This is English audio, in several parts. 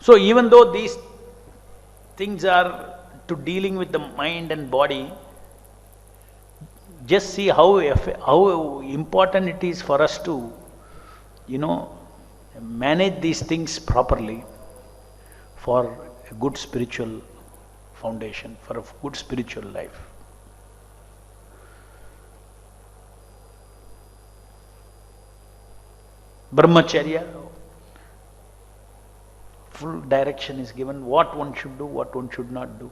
So even though these things are to dealing with the mind and body, just see how important it is for us to, manage these things properly for a good spiritual foundation, for a good spiritual life. Brahmacharya, full direction is given, what one should do, what one should not do.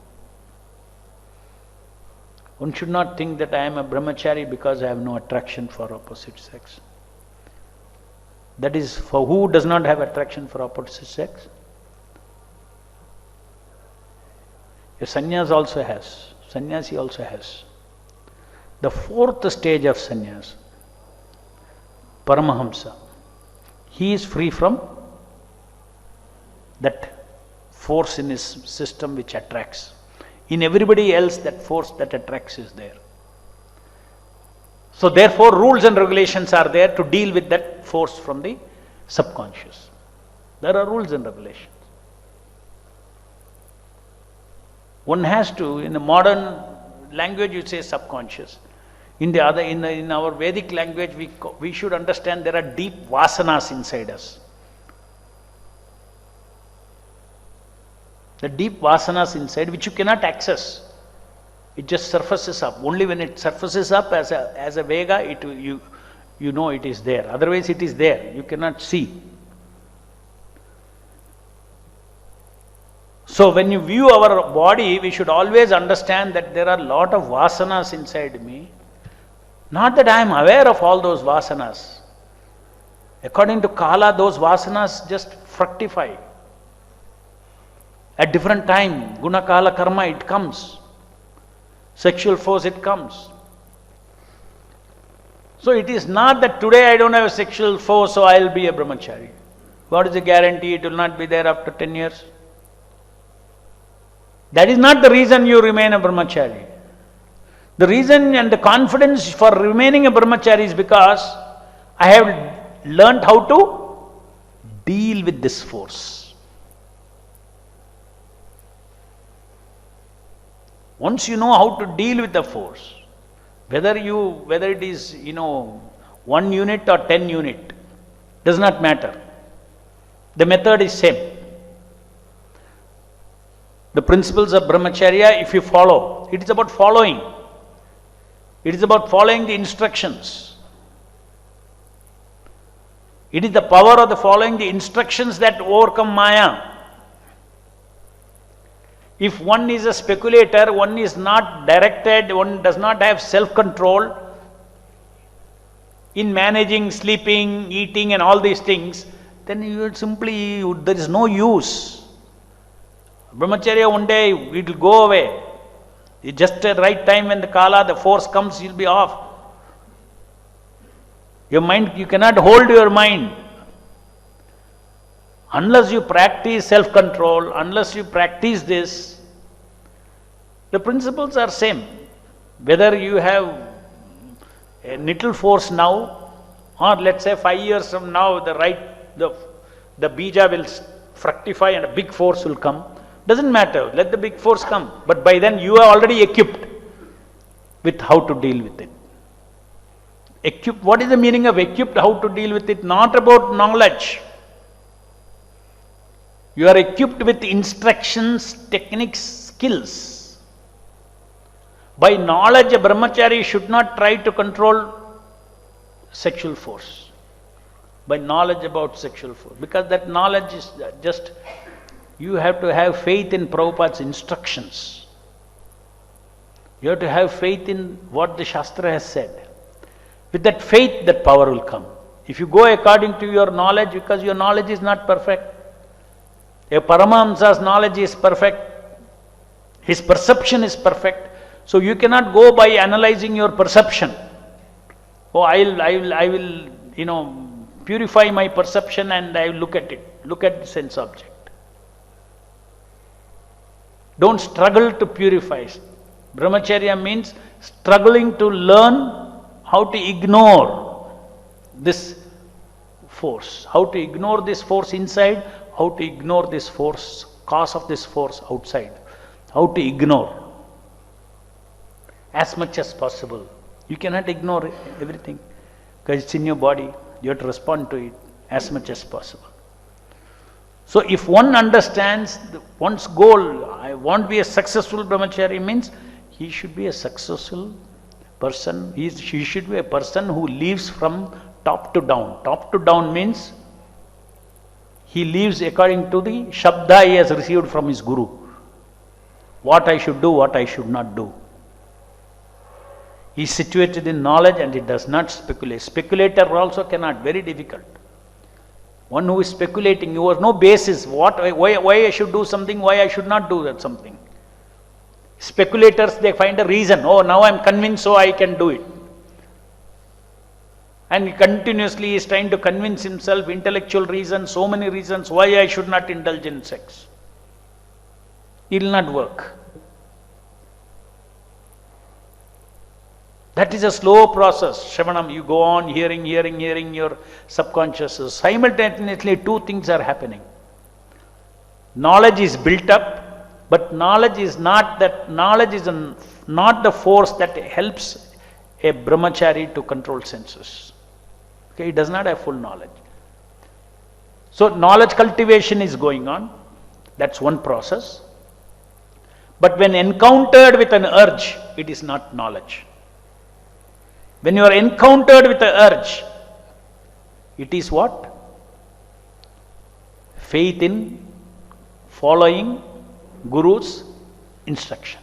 One should not think that I am a brahmachari because I have no attraction for opposite sex. That is, for who does not have attraction for opposite sex? A sannyas also has, sannyasi also has. The fourth stage of sannyas, Paramahamsa, he is free from that force in his system which attracts. In everybody else, that force that attracts is there. So therefore, rules and regulations are there to deal with that force from the subconscious. There are rules and regulations. One has to, in the modern language you say subconscious. In our Vedic language we should understand there are deep vasanas inside us. The deep vasanas inside which you cannot access. It just surfaces up. Only when it surfaces up as a Vega, you know it is there. Otherwise it is there. You cannot see. So when you view our body, we should always understand that there are a lot of vasanas inside me. Not that I am aware of all those vasanas. According to Kala, those vasanas just fructify. At different time, guna, kala, karma, it comes. Sexual force, it comes. So it is not that today I don't have a sexual force, so I will be a brahmachari. What is the guarantee it will not be there after 10 years? That is not the reason you remain a brahmachari. The reason and the confidence for remaining a brahmachari is because I have learnt how to deal with this force. Once you know how to deal with the force, whether it is 1 unit or 10 unit, does not matter. The method is same. The principles of brahmacharya, if you follow, it is about following. It is about following the instructions. It is the power of the following the instructions that overcome Maya. If one is a speculator, one is not directed, one does not have self-control in managing, sleeping, eating and all these things, then there is no use. Brahmacharya one day, it will go away. It's just the right time when the Kala, the force comes, you'll be off. Your mind, you cannot hold your mind. Unless you practice self-control, unless you practice this, the principles are same. Whether you have a little force now, or let's say 5 years from now, the bija will fructify and a big force will come. Doesn't matter, let the big force come. But by then you are already equipped with how to deal with it. Equipped, what is the meaning of equipped, how to deal with it? Not about knowledge. You are equipped with instructions, techniques, skills. By knowledge, a brahmachari should not try to control sexual force. By knowledge about sexual force. Because that knowledge is just, you have to have faith in Prabhupada's instructions. You have to have faith in what the Shastra has said. With that faith, that power will come. If you go according to your knowledge, because your knowledge is not perfect, a Paramahamsa's knowledge is perfect, his perception is perfect, so you cannot go by analyzing your perception. Oh, I will, purify my perception and I will look at it, look at the sense object. Don't struggle to purify. Brahmacharya means struggling to learn how to ignore this force, how to ignore this force inside, how to ignore this force, cause of this force outside. How to ignore as much as possible. You cannot ignore everything because it's in your body. You have to respond to it as much as possible. So if one understands one's goal, I want to be a successful brahmachari, means he should be a successful person. He should be a person who lives from top to down. Top to down means he lives according to the Shabda he has received from his Guru. What I should do, what I should not do. He is situated in knowledge and he does not speculate. Speculator also cannot, very difficult. One who is speculating, you have no basis, why I should do something, why I should not do that something. Speculators, they find a reason, oh now I am convinced so I can do it. And he continuously is trying to convince himself, intellectual reasons, so many reasons why I should not indulge in sex. It will not work. That is a slow process. Shravanam, you go on hearing your subconscious. Simultaneously, two things are happening. Knowledge is built up, but knowledge is not not the force that helps a brahmachari to control senses. Okay, he does not have full knowledge. So knowledge cultivation is going on. That's one process. But when encountered with an urge, it is not knowledge. When you are encountered with the urge, it is what? Faith in following Guru's instruction.